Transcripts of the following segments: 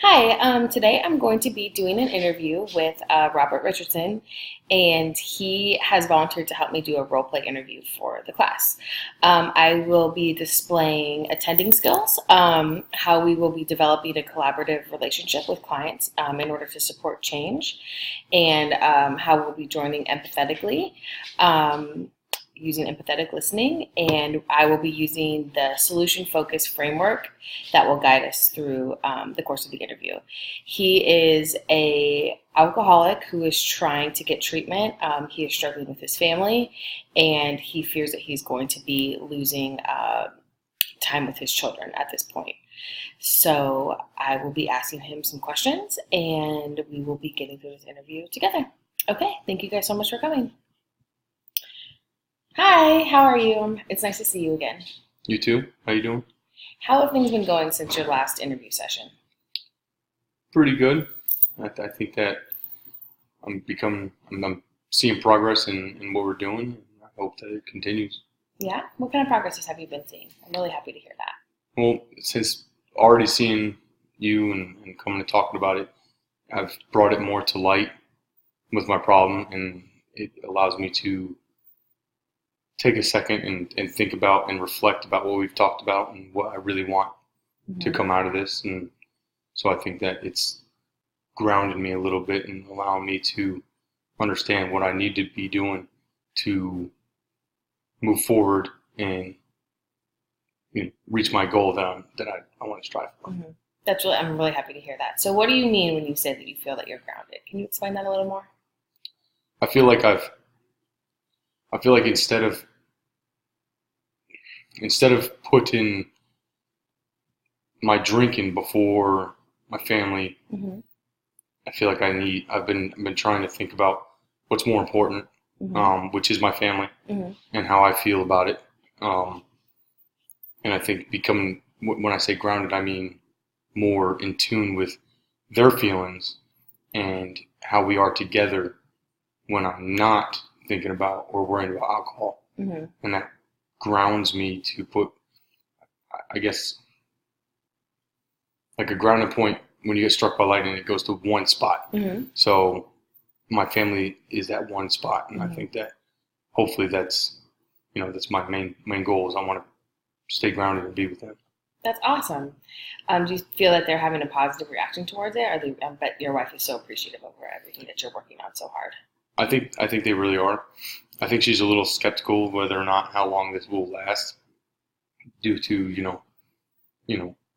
Hi, today I'm going to be doing an interview with Robert Richardson, and he has volunteered to help me do a role play interview for the class. I will be displaying attending skills, how we will be developing a collaborative relationship with clients in order to support change, and how we'll be joining empathetically. Using empathetic listening, and I will be using the solution focused framework that will guide us through the course of the interview. He is a alcoholic who is trying to get treatment. He is struggling with his family, and he fears that he's going to be losing time with his children at this point. So I will be asking him some questions, and we will be getting through this interview together. Okay, thank you guys so much for coming. Hi, how are you? It's nice to see you again. You too? How you doing? How have things been going since your last interview session? Pretty good. I think that I'm seeing progress in what we're doing. I hope that it continues. Yeah? What kind of progresses have you been seeing? I'm really happy to hear that. Well, since already seeing you and coming and talking about it, I've brought it more to light with my problem, and it allows me to take a second and think about and reflect about what we've talked about and what I really want to come out of this. And so I think that it's grounded me a little bit and allowing me to understand what I need to be doing to move forward and reach my goal that I want to strive for. I'm really happy to hear that. So what do you mean when you say that you feel that you're grounded? Can you explain that a little more? I feel like instead of putting my drinking before my family, I feel like I've been trying to think about what's more important, which is my family and how I feel about it. And I think when I say grounded, I mean more in tune with their feelings and how we are together when I'm not thinking about or worrying about alcohol. And that grounds me to put, I guess, like a grounding point when you get struck by lightning, it goes to one spot. So my family is that one spot, and I think that hopefully that's my main goal is I want to stay grounded and be with them. That's awesome. Do you feel that they're having a positive reaction towards it? I bet your wife is so appreciative over everything that you're working on so hard. I think they really are. I think she's a little skeptical of whether or not how long this will last, due to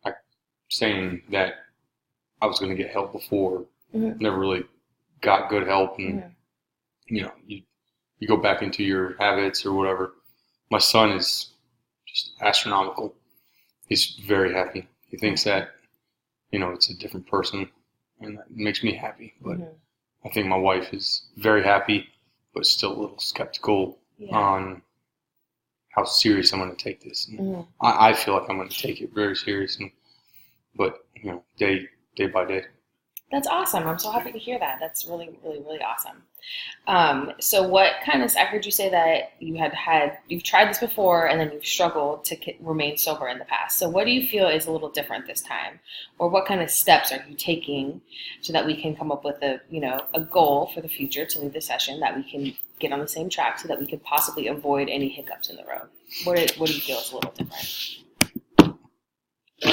like saying that I was going to get help before, never really got good help, and you go back into your habits or whatever. My son is just astronomical. He's very happy. He thinks that it's a different person, and that makes me happy. But I think my wife is very happy, but still a little skeptical on how serious I'm going to take this. And I feel like I'm going to take it very seriously, but day by day. That's awesome. I'm so happy to hear that. That's really, really, really awesome. So what kind of, I heard you say that you've tried this before and then you've struggled to remain sober in the past. So what do you feel is a little different this time? Or what kind of steps are you taking so that we can come up with a goal for the future to leave the session, that we can get on the same track so that we could possibly avoid any hiccups in the road? What do you feel is a little different?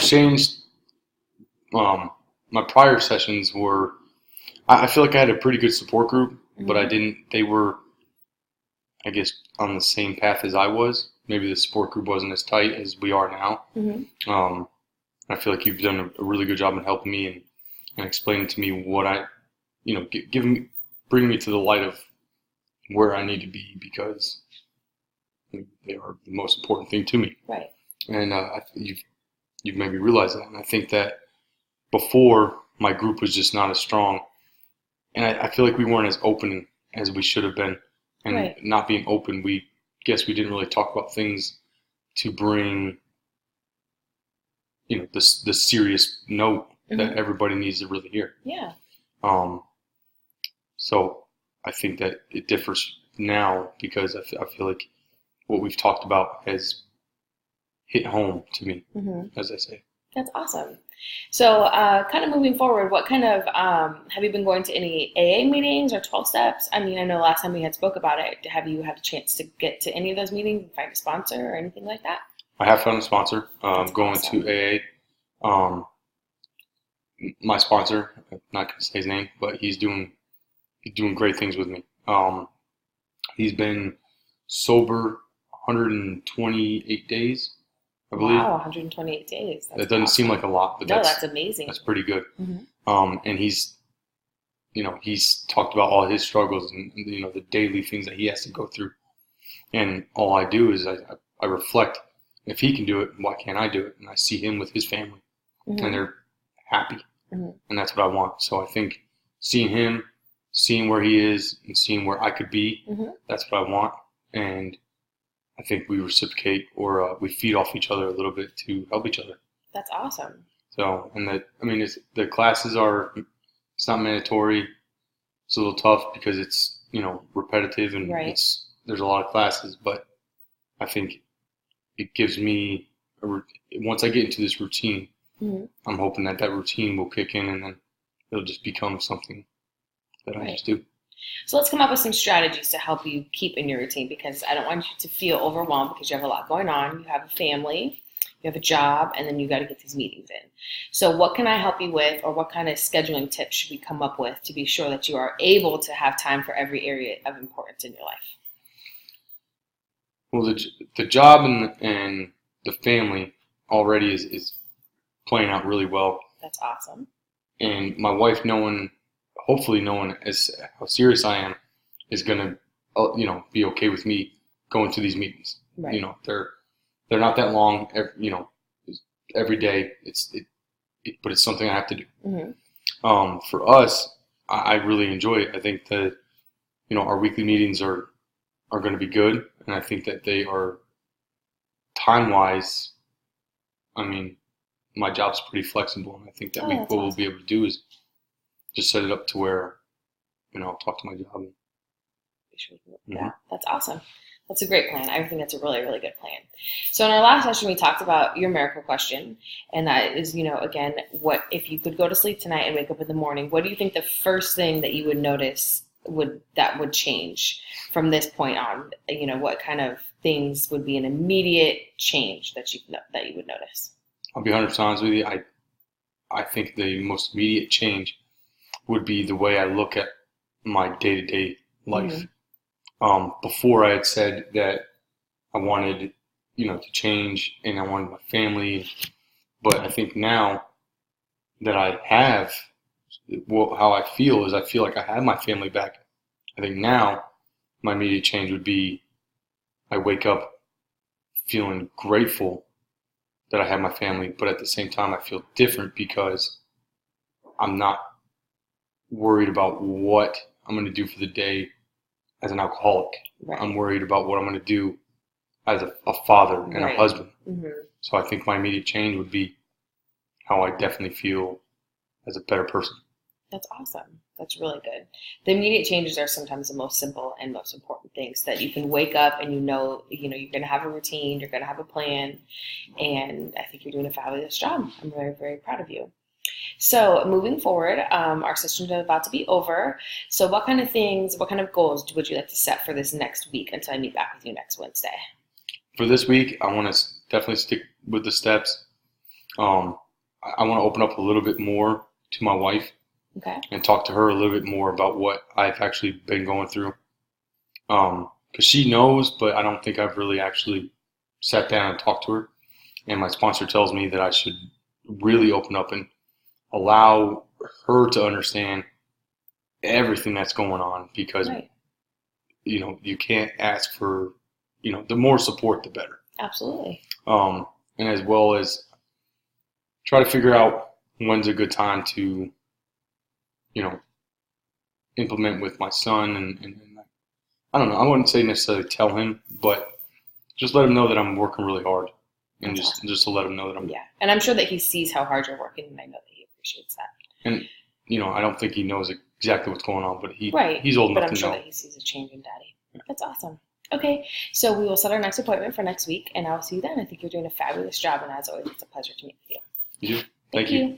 Changed. My prior sessions were, I feel like I had a pretty good support group, but they were, I guess, on the same path as I was. Maybe the support group wasn't as tight as we are now. I feel like you've done a really good job in helping me and explaining to me what bringing me to the light of where I need to be, because they are the most important thing to me. Right. And you've made me realize that. And I think that before, my group was just not as strong, and I feel like we weren't as open as we should have been. And not being open, we didn't really talk about things to bring the serious note that everybody needs to really hear. Yeah. So I think that it differs now, because I feel like what we've talked about has hit home to me, as I say. That's awesome. So, kind of moving forward, what kind of have you been going to any AA meetings or 12 steps? I mean, I know last time we had spoke about it. Have you had a chance to get to any of those meetings and find a sponsor or anything like that? I have found a sponsor. That's Going awesome. to AA. My sponsor, I'm not going to say his name, but he's doing great things with me. He's been sober 128 days, I believe. Wow, 128 days. That's That doesn't seem awesome. like a lot, but No, that's amazing. that's pretty good. Hmm. And he's talked about all his struggles and the daily things that he has to go through. And all I do is I reflect. If he can do it, why can't I do it? And I see him with his family, and Hmm. they're happy, Hmm. and that's what I want. So I think seeing him, seeing where he is, and seeing where I could be, Hmm. that's what I want. And I think we reciprocate, or we feed off each other a little bit to help each other. That's awesome. So, and the classes it's not mandatory. It's a little tough because it's repetitive and Right. there's a lot of classes, but I think it gives me once I get into this routine, Hmm. I'm hoping that routine will kick in and then it'll just become something that I Right. just do. So let's come up with some strategies to help you keep in your routine because I don't want you to feel overwhelmed because you have a lot going on. You have a family, you have a job, and then you got to get these meetings in. So what can I help you with, or what kind of scheduling tips should we come up with to be sure that you are able to have time for every area of importance in your life? Well, the job and the family already is playing out really well, That's awesome. and my wife hopefully knowing as how serious I am, is gonna be okay with me going to these meetings. Right. They're not that long. Every day but it's something I have to do. Hmm. For us, I really enjoy it. I think that our weekly meetings are going to be good, and I think that they are time wise. I mean, my job's pretty flexible, and I think that Oh, what that's we'll be awesome. able to do is just set it up to where I'll talk to my job. Yeah, that's awesome. That's a great plan. I think that's a really, really good plan. So in our last session, we talked about your miracle question, and that is, again, what if you could go to sleep tonight and wake up in the morning? What do you think the first thing that you would notice would change from this point on? What kind of things would be an immediate change that you would notice? I'll be 100% honest with you. I think the most immediate change would be the way I look at my day to day life. Mm-hmm. Before I had said that I wanted, to change and I wanted my family, but I think now that I have, how I feel is I feel like I have my family back. I think now my immediate change would be I wake up feeling grateful that I have my family, but at the same time I feel different because I'm not worried about what I'm going to do for the day as an alcoholic. Right. I'm worried about what I'm going to do as a father and Right. a husband. Mm-hmm. So I think my immediate change would be how I definitely feel as a better person. That's awesome. That's really good. The immediate changes are sometimes the most simple and most important things that you can wake up and you're going to have a routine, you're going to have a plan, and I think you're doing a fabulous job. I'm very, very proud of you. So moving forward, our session is about to be over. So what kind of goals would you like to set for this next week until I meet back with you next Wednesday? For this week, I want to definitely stick with the steps. I want to open up a little bit more to my wife. Okay. And talk to her a little bit more about what I've actually been going through. Because she knows, but I don't think I've really actually sat down and talked to her. And my sponsor tells me that I should really open up and allow her to understand everything that's going on because, Right. You can't ask for, the more support, the better. Absolutely. And as well as try to figure out when's a good time to implement with my son and I don't know. I wouldn't say necessarily tell him, but just let him know that I'm working really hard, and That's just to let him know that I'm. Yeah, and I'm sure that he sees how hard you're working, and I know that he appreciates that. And I don't think he knows exactly what's going on, but Right. he's old But enough I'm to sure know. that he sees a change in Daddy. That's awesome. Okay, so we will set our next appointment for next week, and I will see you then. I think you're doing a fabulous job, and as always, it's a pleasure to meet with you. You do. Thank you.